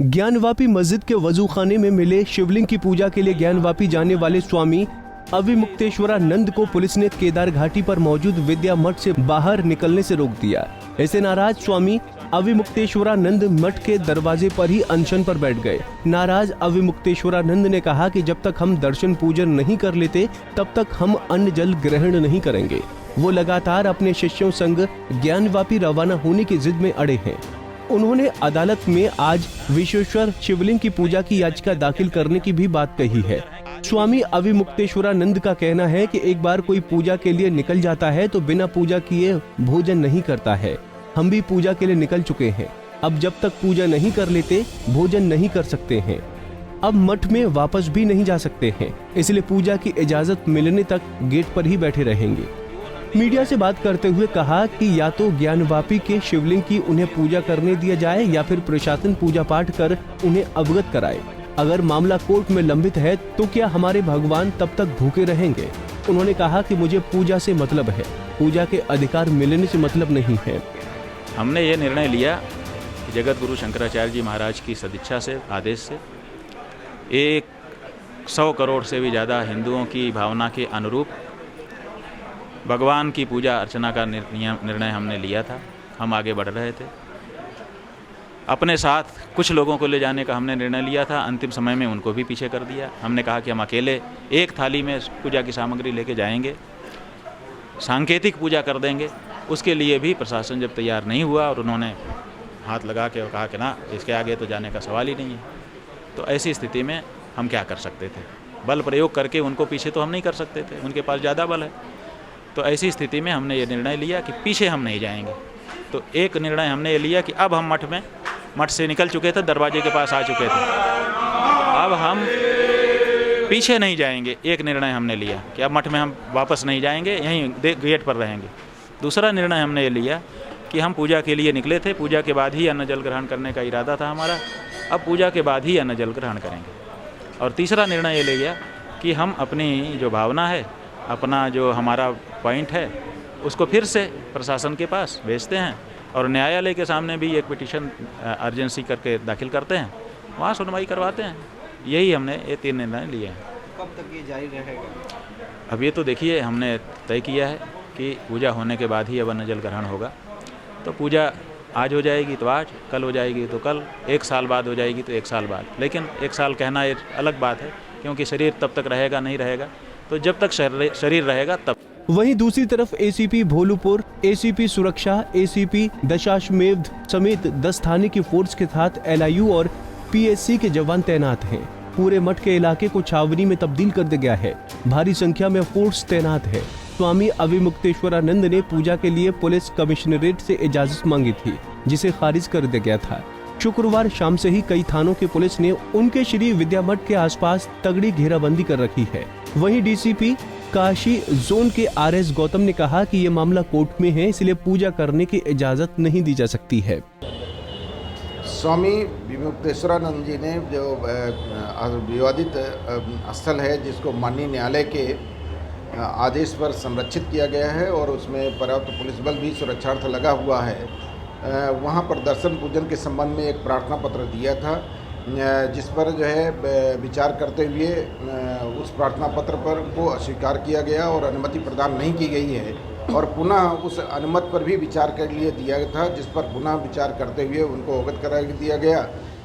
ज्ञानवापी मस्जिद के वजू खाने में मिले शिवलिंग की पूजा के लिए ज्ञानवापी जाने वाले स्वामी अविमुक्तेश्वरानंद को पुलिस ने केदार घाटी पर मौजूद विद्या मठ से बाहर निकलने से रोक दिया। ऐसे नाराज स्वामी अविमुक्तेश्वरानंद मठ के दरवाजे पर ही अनशन पर बैठ गए। नाराज अविमुक्तेश्वरानंद ने कहा कि जब तक हम दर्शन पूजन नहीं कर लेते तब तक हम अन्न जल ग्रहण नहीं करेंगे। वो लगातार अपने शिष्यों संग ज्ञानवापी रवाना होने की जिद में अड़े हैं। उन्होंने अदालत में आज विश्वेश्वर शिवलिंग की पूजा की याचिका दाखिल करने की भी बात कही है। स्वामी अविमुक्तेश्वरानंद का कहना है कि एक बार कोई पूजा के लिए निकल जाता है तो बिना पूजा किए भोजन नहीं करता है। हम भी पूजा के लिए निकल चुके हैं, अब जब तक पूजा नहीं कर लेते भोजन नहीं कर सकते हैं। अब मठ में वापस भी नहीं जा सकते हैं, इसलिए पूजा की इजाजत मिलने तक गेट पर ही बैठे रहेंगे। मीडिया से बात करते हुए कहा कि या तो ज्ञानवापी के शिवलिंग की उन्हें पूजा करने दिया जाए या फिर प्रशासन पूजा पाठ कर उन्हें अवगत कराए। अगर मामला कोर्ट में लंबित है तो क्या हमारे भगवान तब तक भूखे रहेंगे? उन्होंने कहा कि मुझे पूजा से मतलब है, पूजा के अधिकार मिलने से मतलब नहीं है। हमने ये निर्णय लिया कि जगत गुरु शंकराचार्य जी महाराज की सदिच्छा से, आदेश से 100 करोड़ से भी ज़्यादा हिंदुओं की भावना के अनुरूप भगवान की पूजा अर्चना का निर्णय हमने लिया था। हम आगे बढ़ रहे थे। अपने साथ कुछ लोगों को ले जाने का हमने निर्णय लिया था, अंतिम समय में उनको भी पीछे कर दिया। हमने कहा कि हम अकेले एक थाली में पूजा की सामग्री लेके जाएंगे, सांकेतिक पूजा कर देंगे। उसके लिए भी प्रशासन जब तैयार नहीं हुआ और उन्होंने हाथ लगा के और कहा कि ना, इसके आगे तो जाने का सवाल ही नहीं है, तो ऐसी स्थिति में हम क्या कर सकते थे? बल प्रयोग करके उनको पीछे तो हम नहीं कर सकते थे, उनके पास ज़्यादा बल है। तो ऐसी स्थिति में हमने ये निर्णय लिया कि पीछे हम नहीं जाएंगे। तो एक निर्णय हमने ये लिया कि अब हम मठ से निकल चुके थे, दरवाजे के पास आ चुके थे, अब हम पीछे नहीं जाएंगे। एक निर्णय हमने लिया कि अब मठ में हम वापस नहीं जाएंगे, यहीं गेट पर रहेंगे। दूसरा निर्णय हमने ये लिया कि हम पूजा के लिए निकले थे, पूजा के बाद ही अन्न जल ग्रहण करने का इरादा था हमारा, अब पूजा के बाद ही अन्न जल ग्रहण करेंगे। और तीसरा निर्णय ये ले लिया कि हम अपनी जो भावना है, अपना जो हमारा पॉइंट है, उसको फिर से प्रशासन के पास भेजते हैं और न्यायालय के सामने भी एक पिटीशन अर्जेंसी करके दाखिल करते हैं, वहाँ सुनवाई करवाते हैं। यही हमने ये 3 निर्णय लिए हैं। कब तक ये जारी रहेगा? अब ये तो देखिए, हमने तय किया है कि पूजा होने के बाद ही अब अन्न जल ग्रहण होगा। तो पूजा आज हो जाएगी तो आज, कल हो जाएगी तो कल, 1 साल बाद हो जाएगी तो 1 साल बाद। लेकिन 1 साल कहना एक अलग बात है, क्योंकि शरीर तब तक रहेगा नहीं रहेगा, तो जब तक शरीर रहेगा तब। वहीं दूसरी तरफ एसीपी भोलूपुर, एसीपी सुरक्षा, एसीपी दशाश्वमेध समेत 10 थाने की फोर्स के साथ एलआईयू और पीएससी के जवान तैनात हैं। पूरे मठ के इलाके को छावनी में तब्दील कर दिया गया है। भारी संख्या में फोर्स तैनात है। स्वामी अविमुक्तेश्वरानंद ने पूजा के लिए पुलिस कमिश्नरेट से इजाजत मांगी थी, जिसे खारिज कर दिया गया था। शुक्रवार शाम से ही कई थानों की पुलिस ने उनके श्री विद्या मठ के आसपास तगड़ी घेराबंदी कर रखी है। वहीं डीसीपी काशी जोन के आरएस गौतम ने कहा कि ये मामला कोर्ट में है, इसलिए पूजा करने की इजाजत नहीं दी जा सकती है। स्वामी विमुक्तेश्वरानंद जी ने जो विवादित स्थल है, जिसको माननीय न्यायालय के आदेश पर संरक्षित किया गया है और उसमें पर्याप्त पुलिस बल भी सुरक्षार्थ लगा हुआ है, वहाँ पर दर्शन पूजन के संबंध में एक प्रार्थना पत्र दिया था, जिस पर जो है विचार करते हुए उस प्रार्थना पत्र पर को अस्वीकार किया गया और अनुमति प्रदान नहीं की गई है। और पुनः उस अनुमति पर भी विचार कर लिए दिया गया था, जिस पर पुनः विचार करते हुए उनको अवगत करा दिया गया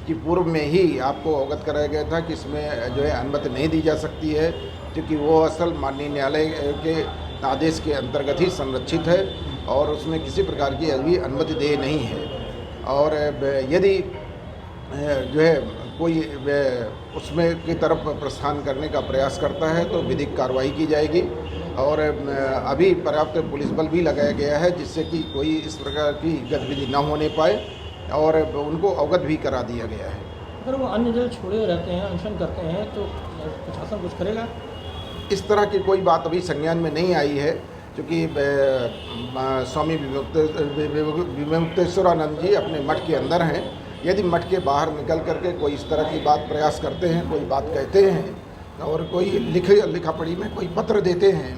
कि पूर्व में ही आपको अवगत कराया गया था कि इसमें जो है अनुमति नहीं दी जा सकती है, क्योंकि वो स्थल माननीय न्यायालय के आदेश के अंतर्गत ही संरक्षित है और उसमें किसी प्रकार की अभी अनुमति देय नहीं है। और यदि जो है कोई उसमें की तरफ प्रस्थान करने का प्रयास करता है तो विधिक कार्रवाई की जाएगी। और अभी पर्याप्त पुलिस बल भी लगाया गया है, जिससे कि कोई इस प्रकार की गतिविधि न होने पाए, और उनको अवगत भी करा दिया गया है। अगर वो अन्न जल छोड़े रहते हैं, अनशन करते हैं, तो प्रशासन कुछ करेगा? इस तरह की कोई बात अभी संज्ञान में नहीं आई है, क्योंकि स्वामी विमुक्तेश्वरानंद जी अपने मठ के अंदर हैं। यदि मठ के बाहर निकल करके कोई इस तरह की बात प्रयास करते हैं, कोई बात कहते हैं और कोई लिखा पढ़ी में कोई पत्र देते हैं,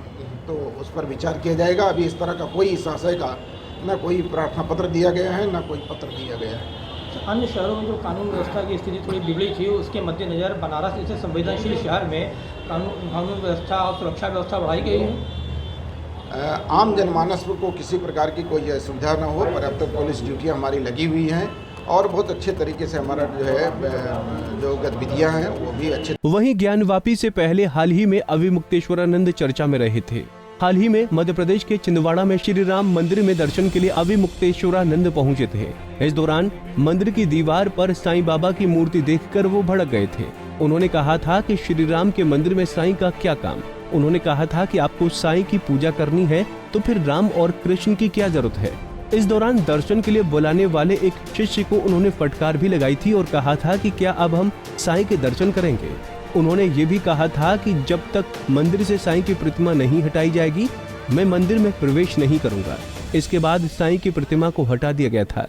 तो उस पर विचार किया जाएगा। अभी इस तरह का कोई इस आशय का न कोई प्रार्थना पत्र दिया गया है, न कोई पत्र दिया गया है। अन्य शहरों में जो कानून व्यवस्था की स्थिति थोड़ी बिगड़ी थी, उसके मद्देनज़र बनारस जैसे संवेदनशील शहर में कानून व्यवस्था और सुरक्षा व्यवस्था बढ़ाई गई है। आम जनमानस को किसी प्रकार की कोई असुविधा न हो, पर्याप्त पुलिस ड्यूटियाँ हमारी लगी हुई हैं और बहुत अच्छे तरीके से हमारा जो है जो गतिविधियाँ हैं वो भी अच्छे। वहीं ज्ञानवापी से पहले हाल ही में अविमुक्तेश्वरानंद चर्चा में रहे थे। हाल ही में मध्य प्रदेश के छिंदवाड़ा में श्री राम मंदिर में दर्शन के लिए अविमुक्तेश्वरानंद पहुंचे थे। इस दौरान मंदिर की दीवार पर साईं बाबा की मूर्ति देखकर वो भड़क गए थे। उन्होंने कहा था कि श्री राम के मंदिर में साईं का क्या काम। उन्होंने कहा था कि आपको साईं की पूजा करनी है तो फिर राम और कृष्ण की क्या जरूरत है। इस दौरान दर्शन के लिए बुलाने वाले एक शिष्य को उन्होंने फटकार भी लगाई थी और कहा था कि क्या अब हम साईं के दर्शन करेंगे। उन्होंने ये भी कहा था कि जब तक मंदिर से साईं की प्रतिमा नहीं हटाई जाएगी मैं मंदिर में प्रवेश नहीं करूंगा। इसके बाद साईं की प्रतिमा को हटा दिया गया था।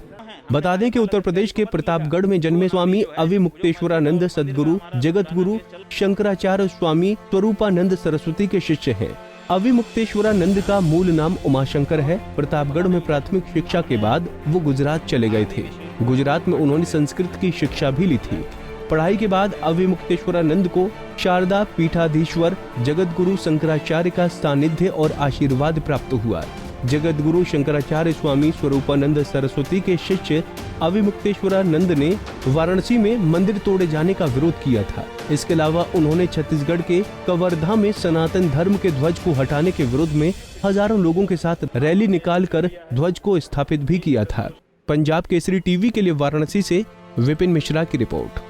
बता दें कि उत्तर प्रदेश के प्रतापगढ़ में जन्मे स्वामी अविमुक्तेश्वरानंद सद्गुरु जगत गुरु शंकराचार्य स्वामी स्वरूपानंद सरस्वती के शिष्य हैं। अविमुक्तेश्वरानंद का मूल नाम उमाशंकर है। प्रतापगढ़ में प्राथमिक शिक्षा के बाद वो गुजरात चले गए थे। गुजरात में उन्होंने संस्कृत की शिक्षा भी ली थी। पढ़ाई के बाद अविमुक्तेश्वरानंद को शारदा पीठाधीश्वर जगत गुरु शंकराचार्य का सानिध्य और आशीर्वाद प्राप्त हुआ। जगत गुरु शंकराचार्य स्वामी स्वरूपानंद सरस्वती के शिष्य अविमुक्तेश्वरानंद ने वाराणसी में मंदिर तोड़े जाने का विरोध किया था। इसके अलावा उन्होंने छत्तीसगढ़ के कवर्धा में सनातन धर्म के ध्वज को हटाने के विरोध में हजारों लोगों के साथ रैली निकालकर ध्वज को स्थापित भी किया था। पंजाब केसरी टीवी के लिए वाराणसी से विपिन मिश्रा की रिपोर्ट।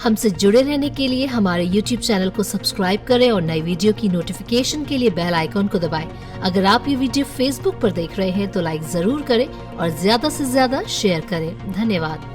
हमसे जुड़े रहने के लिए हमारे YouTube चैनल को सब्सक्राइब करें और नई वीडियो की नोटिफिकेशन के लिए बेल आइकॉन को दबाएं। अगर आप ये वीडियो Facebook पर देख रहे हैं तो लाइक जरूर करें और ज्यादा से ज्यादा शेयर करें। धन्यवाद।